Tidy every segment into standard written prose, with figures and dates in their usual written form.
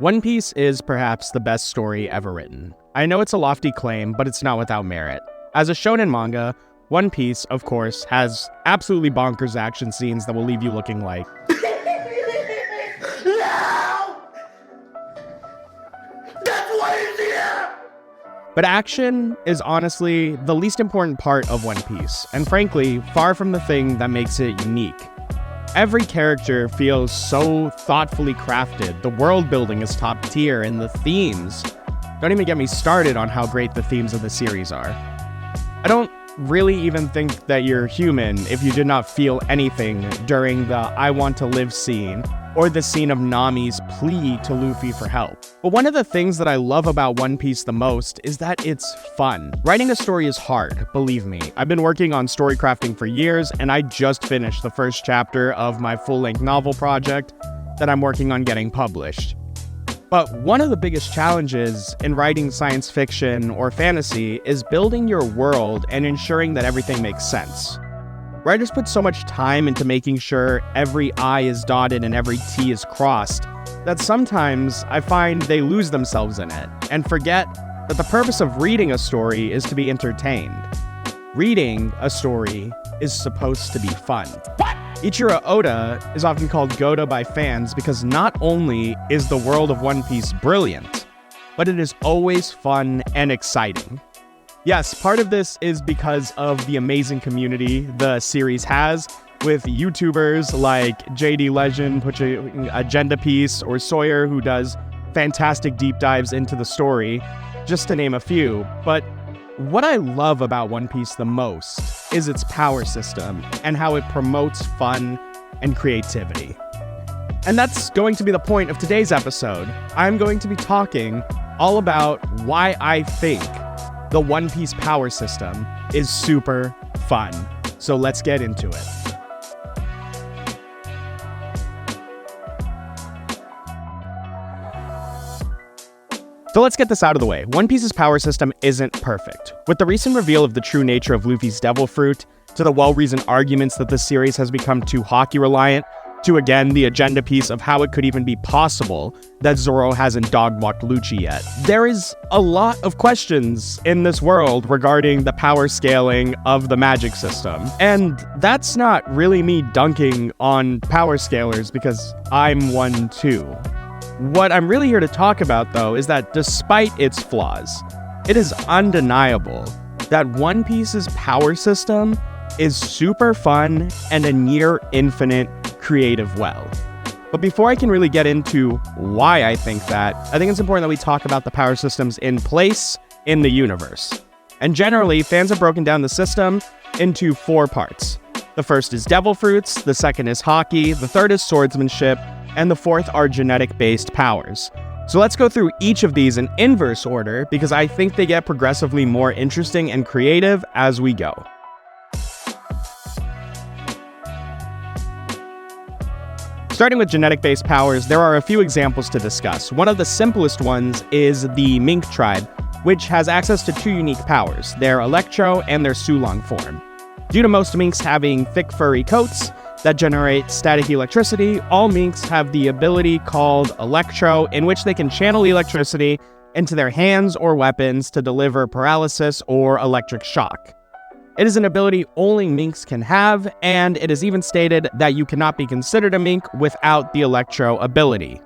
One Piece is perhaps the best story ever written. I know it's a lofty claim, but it's not without merit. As a shonen manga, One Piece, of course, has absolutely bonkers action scenes that will leave you looking like... No! That's why he's here! But action is honestly the least important part of One Piece, and frankly, far from the thing that makes it unique. Every character feels so thoughtfully crafted, the world building is top tier, and the themes... Don't even get me started on how great the themes of the series are. I don't really even think that you're human if you did not feel anything during the I want to live scene, or the scene of Nami's plea to Luffy for help. But one of the things that I love about One Piece the most is that it's fun. Writing a story is hard, believe me. I've been working on story crafting for years, and I just finished the first chapter of my full-length novel project that I'm working on getting published. But one of the biggest challenges in writing science fiction or fantasy is building your world and ensuring that everything makes sense. Writers put so much time into making sure every I is dotted and every T is crossed that sometimes I find they lose themselves in it and forget that the purpose of reading a story is to be entertained. Reading a story is supposed to be fun. What? Ichiro Oda is often called Goda by fans because not only is the world of One Piece brilliant, but it is always fun and exciting. Yes, part of this is because of the amazing community the series has, with YouTubers like JD Legend pushing Agenda Piece, or Sawyer, who does fantastic deep dives into the story, just to name a few. But what I love about One Piece the most is its power system and how it promotes fun and creativity. And that's going to be the point of today's episode. I'm going to be talking all about why I think the One Piece power system is super fun. So let's get into it. So let's get this out of the way. One Piece's power system isn't perfect. With the recent reveal of the true nature of Luffy's Devil Fruit, to the well-reasoned arguments that the series has become too hockey-reliant, to again the agenda piece of how it could even be possible that Zoro hasn't dog-walked Lucci yet. There is a lot of questions in this world regarding the power scaling of the magic system. And that's not really me dunking on power scalers because I'm one too. What I'm really here to talk about, though, is that despite its flaws, it is undeniable that One Piece's power system is super fun and a near infinite creative well. But before I can really get into why I think that, I think it's important that we talk about the power systems in place in the universe. And generally, fans have broken down the system into 4 parts. The first is Devil Fruits, the second is Hockey, the third is Swordsmanship, and the fourth are genetic-based powers. So let's go through each of these in inverse order because I think they get progressively more interesting and creative as we go. Starting with genetic-based powers, there are a few examples to discuss. One of the simplest ones is the Mink tribe, which has access to 2 unique powers, their Electro and their Sulong form. Due to most minks having thick furry coats that generate static electricity, all minks have the ability called Electro, in which they can channel electricity into their hands or weapons to deliver paralysis or electric shock. It is an ability only minks can have, and it is even stated that you cannot be considered a mink without the Electro ability.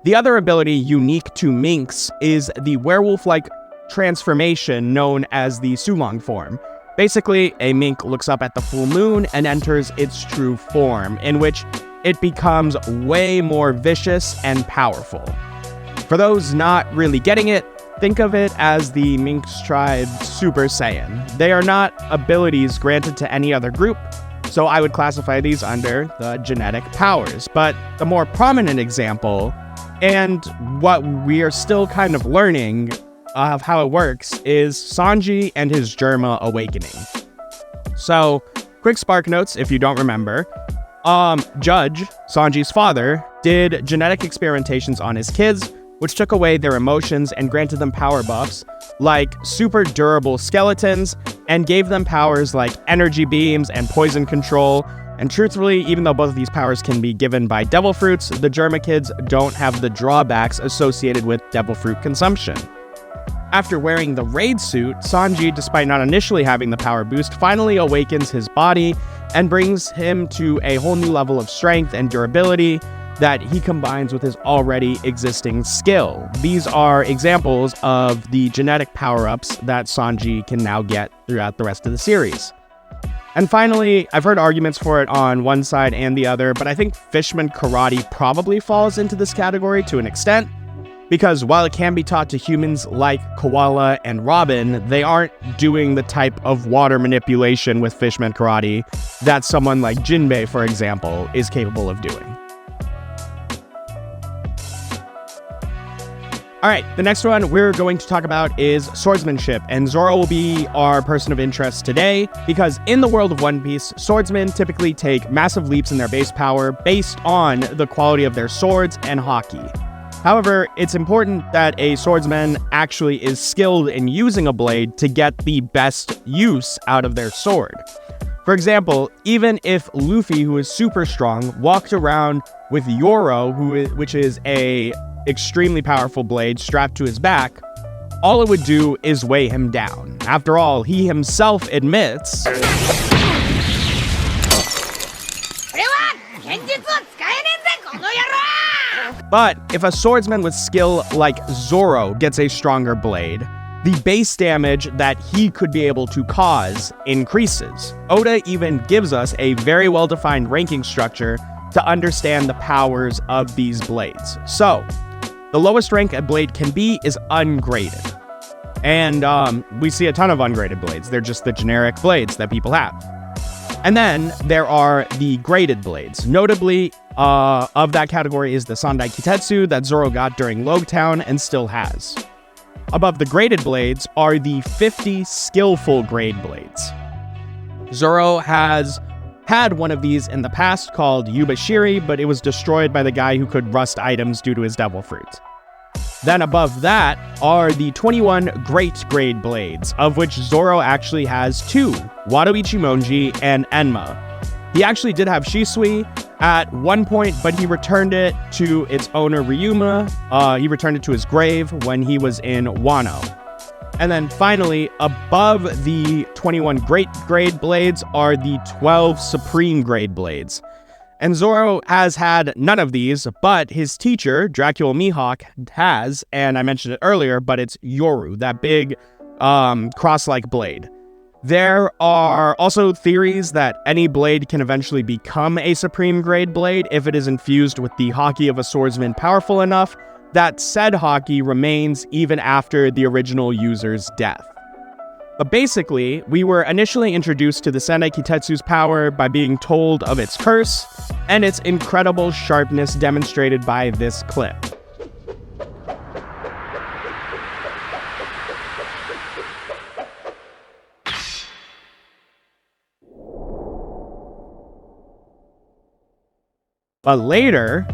The other ability unique to minks is the werewolf-like transformation known as the Sulong form. Basically, a mink looks up at the full moon and enters its true form, in which it becomes way more vicious and powerful. For those not really getting it, think of it as the Minx tribe Super Saiyan. They are not abilities granted to any other group, so I would classify these under the genetic powers. But the more prominent example, and what we are still kind of learning of how it works, is Sanji and his Germa awakening. So, quick spark notes if you don't remember. Judge, Sanji's father, did genetic experimentations on his kids, which took away their emotions and granted them power buffs, like super durable skeletons, and gave them powers like energy beams and poison control, And truthfully, even though both of these powers can be given by devil fruits, the Germa kids don't have the drawbacks associated with devil fruit consumption. After wearing the raid suit, Sanji, despite not initially having the power boost, finally awakens his body and brings him to a whole new level of strength and durability that he combines with his already existing skill. These are examples of the genetic power-ups that Sanji can now get throughout the rest of the series. And finally, I've heard arguments for it on one side and the other, but I think Fishman Karate probably falls into this category to an extent, because while it can be taught to humans like Koala and Robin, they aren't doing the type of water manipulation with Fishman Karate that someone like Jinbei, for example, is capable of doing. All right, the next one we're going to talk about is swordsmanship, and Zoro will be our person of interest today, because in the world of One Piece, swordsmen typically take massive leaps in their base power based on the quality of their swords and haki. However, it's important that a swordsman actually is skilled in using a blade to get the best use out of their sword. For example, even if Luffy, who is super strong, walked around with Yoro, which is a extremely powerful blade strapped to his back, all it would do is weigh him down. After all, he himself admits, but if a swordsman with skill like Zoro gets a stronger blade, the base damage that he could be able to cause increases. Oda even gives us a very well-defined ranking structure to understand the powers of these blades. So, the lowest rank a blade can be is ungraded. And we see a ton of ungraded blades. They're just the generic blades that people have. And then there are the graded blades. Notably, of that category is the Sandai Kitetsu that Zoro got during Logtown and still has. Above the graded blades are the 50 skillful grade blades. Zoro has had one of these in the past called Yubashiri, but it was destroyed by the guy who could rust items due to his devil fruit. Then above that are the 21 great grade blades, of which Zoro actually has 2, Wado Ichimonji and Enma. He actually did have Shisui at one point, but he returned it to its owner Ryuma. He returned it to his grave when he was in Wano. And then finally, above the 21 great grade blades are the 12 supreme grade blades. And Zoro has had none of these, but his teacher, Dracula Mihawk, has, and I mentioned it earlier, but it's Yoru, that big cross-like blade. There are also theories that any blade can eventually become a supreme grade blade if it is infused with the haki of a swordsman powerful enough that said haki remains even after the original user's death. But basically, we were initially introduced to the Sandai Kitetsu's power by being told of its curse, and its incredible sharpness demonstrated by this clip. But later,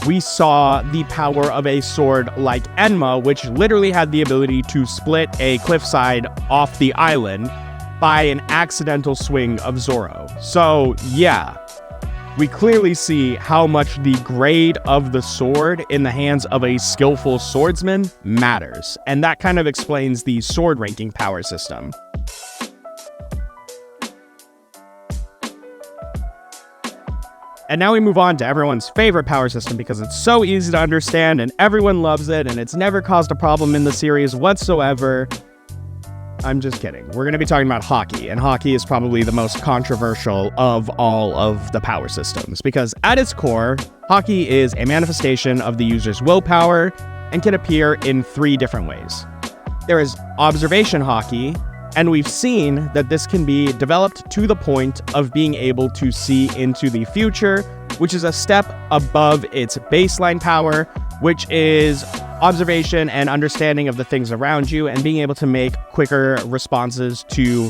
we saw the power of a sword like Enma, which literally had the ability to split a cliffside off the island by an accidental swing of Zoro. So yeah, we clearly see how much the grade of the sword in the hands of a skillful swordsman matters. And that kind of explains the sword ranking power system. And now we move on to everyone's favorite power system because it's so easy to understand and everyone loves it and it's never caused a problem in the series whatsoever. I'm just kidding. We're going to be talking about haki, and haki is probably the most controversial of all of the power systems because at its core, haki is a manifestation of the user's willpower and can appear in 3 different ways. There is observation haki, and we've seen that this can be developed to the point of being able to see into the future, which is a step above its baseline power, which is observation and understanding of the things around you and being able to make quicker responses to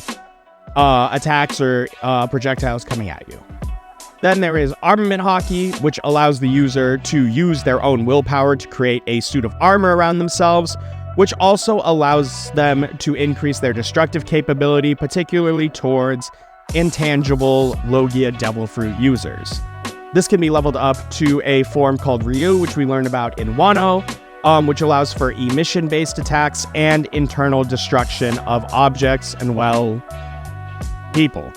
attacks or projectiles coming at you. Then there is armament haki, which allows the user to use their own willpower to create a suit of armor around themselves, which also allows them to increase their destructive capability, particularly towards intangible Logia Devil Fruit users. This can be leveled up to a form called Ryu, which we learned about in Wano, which allows for emission-based attacks and internal destruction of objects and, well, people.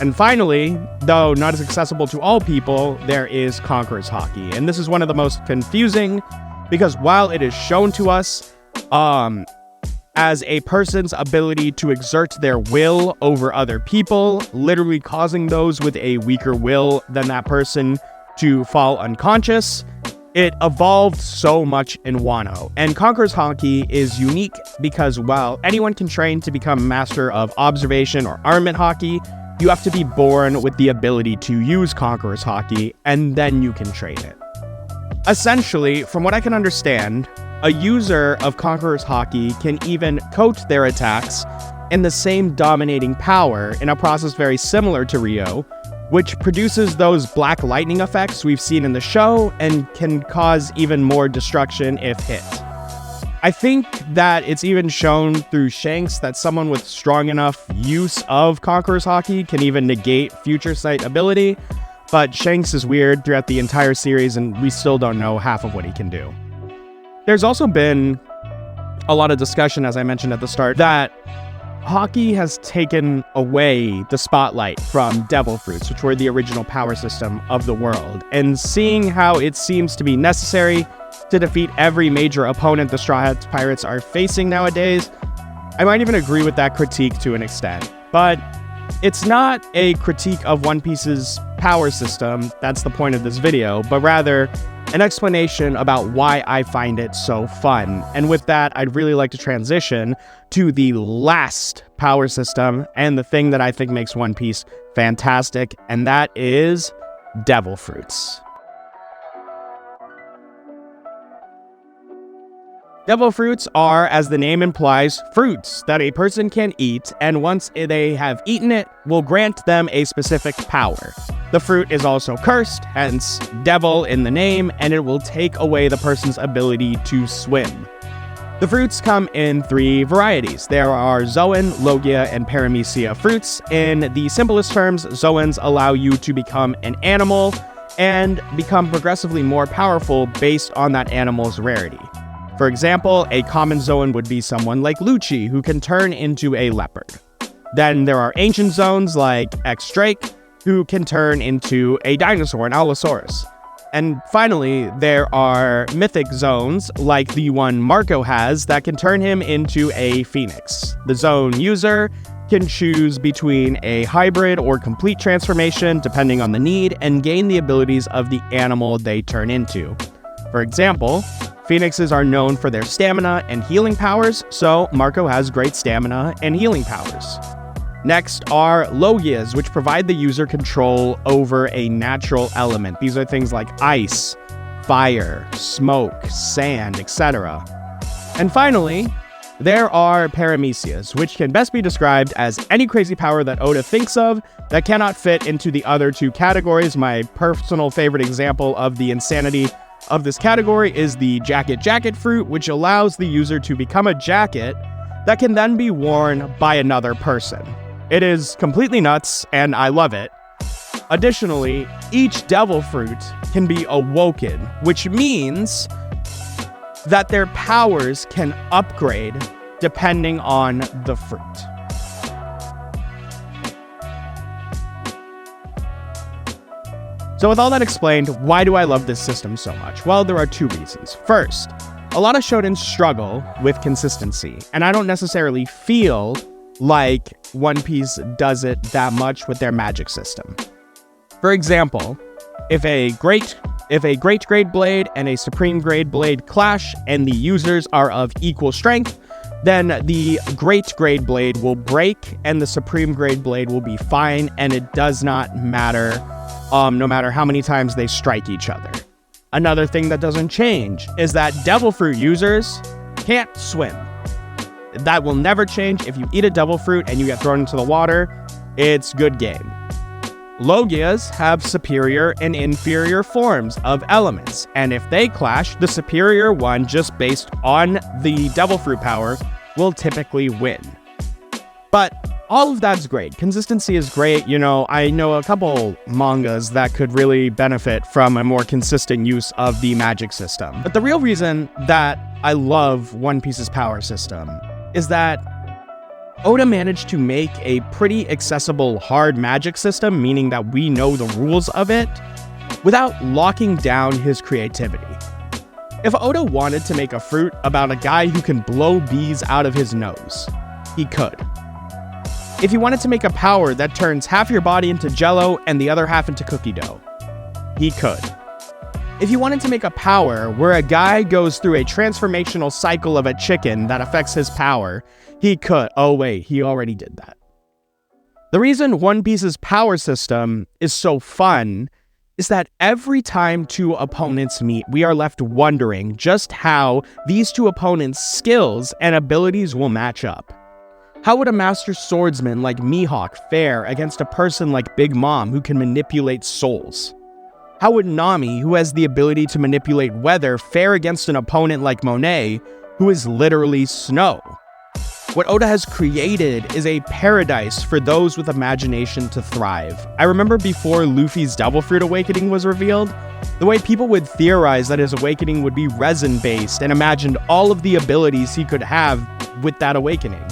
And finally, though not as accessible to all people, there is Conqueror's Haki. And this is one of the most confusing because while it is shown to us as a person's ability to exert their will over other people, literally causing those with a weaker will than that person to fall unconscious, it evolved so much in Wano. And Conqueror's Haki is unique because while anyone can train to become master of observation or armament Haki, you have to be born with the ability to use Conqueror's Haki, and then you can train it. Essentially, from what I can understand, a user of Conqueror's Haki can even coat their attacks in the same dominating power in a process very similar to Ryo, which produces those black lightning effects we've seen in the show and can cause even more destruction if hit. I think that it's even shown through Shanks that someone with strong enough use of Conqueror's Haki can even negate Future Sight ability, but Shanks is weird throughout the entire series and we still don't know half of what he can do. There's also been a lot of discussion, as I mentioned at the start, that Haki has taken away the spotlight from Devil Fruits, which were the original power system of the world. And seeing how it seems to be necessary to defeat every major opponent the Straw Hats Pirates are facing nowadays, I might even agree with that critique to an extent. But it's not a critique of One Piece's power system, that's the point of this video, but rather an explanation about why I find it so fun. And with that, I'd really like to transition to the last power system and the thing that I think makes One Piece fantastic, and that is Devil Fruits. Devil Fruits are, as the name implies, fruits that a person can eat, and once they have eaten it, will grant them a specific power. The fruit is also cursed, hence devil in the name, and it will take away the person's ability to swim. The fruits come in 3 varieties. There are Zoan, Logia, and Paramecia fruits. In the simplest terms, Zoans allow you to become an animal and become progressively more powerful based on that animal's rarity. For example, a common Zoan would be someone like Lucci, who can turn into a leopard. Then there are ancient Zoans like X-Drake, who can turn into a dinosaur, an Allosaurus. And finally, there are mythic Zoans, like the one Marco has, that can turn him into a phoenix. The Zone user can choose between a hybrid or complete transformation, depending on the need, and gain the abilities of the animal they turn into. For example, Phoenixes are known for their stamina and healing powers, so Marco has great stamina and healing powers. Next are Logias, which provide the user control over a natural element. These are things like ice, fire, smoke, sand, etc. And finally, there are Paramecias, which can best be described as any crazy power that Oda thinks of that cannot fit into the other 2 categories. My personal favorite example of the insanity of this category is the Jacket fruit, which allows the user to become a jacket that can then be worn by another person. It is completely nuts, and I love it. Additionally, each devil fruit can be awoken, which means that their powers can upgrade depending on the fruit. So with all that explained, why do I love this system so much? Well, there are 2 reasons. First, a lot of shonen struggle with consistency, and I don't necessarily feel like One Piece does it that much with their magic system. For example, if a great grade blade and a supreme grade blade clash and the users are of equal strength, then the great grade blade will break and the supreme grade blade will be fine, and it does not matter no matter how many times they strike each other. Another thing that doesn't change is that devil fruit users can't swim. That will never change. If you eat a devil fruit and you get thrown into the water, it's good game. Logias have superior and inferior forms of elements, and if they clash, the superior one, just based on the devil fruit power, will typically win. But all of that's great. Consistency is great. You know, I know a couple mangas that could really benefit from a more consistent use of the magic system. But the real reason that I love One Piece's power system is that Oda managed to make a pretty accessible hard magic system, meaning that we know the rules of it, without locking down his creativity. If Oda wanted to make a fruit about a guy who can blow bees out of his nose, he could. If he wanted to make a power that turns half your body into jello and the other half into cookie dough, he could. If he wanted to make a power where a guy goes through a transformational cycle of a chicken that affects his power, he could. Oh wait, he already did that. The reason One Piece's power system is so fun is that every time two opponents meet, we are left wondering just how these two opponents' skills and abilities will match up. How would a master swordsman like Mihawk fare against a person like Big Mom who can manipulate souls? How would Nami, who has the ability to manipulate weather, fare against an opponent like Monet, who is literally snow? What Oda has created is a paradise for those with imagination to thrive. I remember before Luffy's Devil Fruit awakening was revealed, the way people would theorize that his awakening would be resin-based and imagined all of the abilities he could have with that awakening.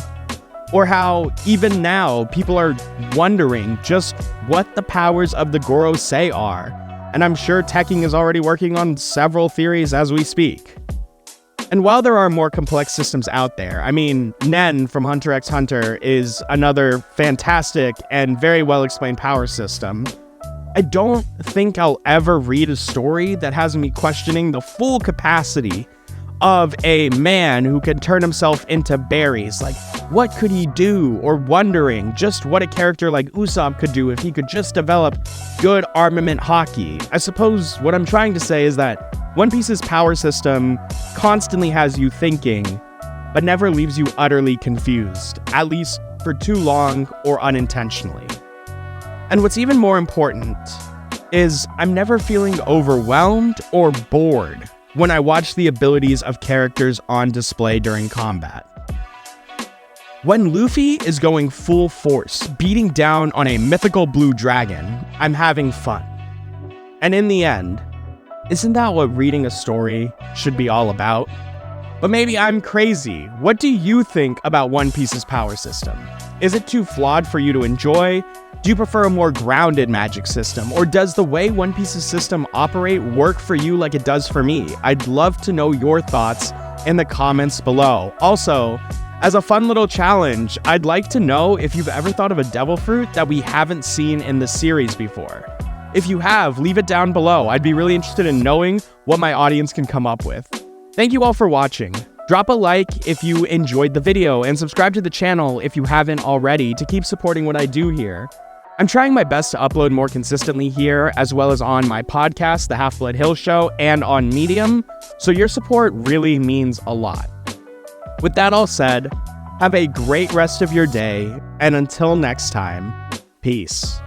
Or how, even now, people are wondering just what the powers of the Gorosei are, and I'm sure Tekking is already working on several theories as we speak. And while there are more complex systems out there, I mean, Nen from Hunter x Hunter is another fantastic and very well-explained power system, I don't think I'll ever read a story that has me questioning the full capacity of a man who can turn himself into berries. Like, what could he do? Or wondering just what a character like Usopp could do if he could just develop good armament hockey. I suppose what I'm trying to say is that One Piece's power system constantly has you thinking, but never leaves you utterly confused, at least for too long or unintentionally. And what's even more important is I'm never feeling overwhelmed or bored when I watch the abilities of characters on display during combat. When Luffy is going full force, beating down on a mythical blue dragon, I'm having fun. And in the end, isn't that what reading a story should be all about? But maybe I'm crazy. What do you think about One Piece's power system? Is it too flawed for you to enjoy? Do you prefer a more grounded magic system? Or does the way One Piece's system operate work for you like it does for me? I'd love to know your thoughts in the comments below. Also, as a fun little challenge, I'd like to know if you've ever thought of a devil fruit that we haven't seen in the series before. If you have, leave it down below. I'd be really interested in knowing what my audience can come up with. Thank you all for watching. Drop a like if you enjoyed the video and subscribe to the channel if you haven't already to keep supporting what I do here. I'm trying my best to upload more consistently here, as well as on my podcast, The Half-Blood Hill Show, and on Medium, so your support really means a lot. With that all said, have a great rest of your day, and until next time, peace.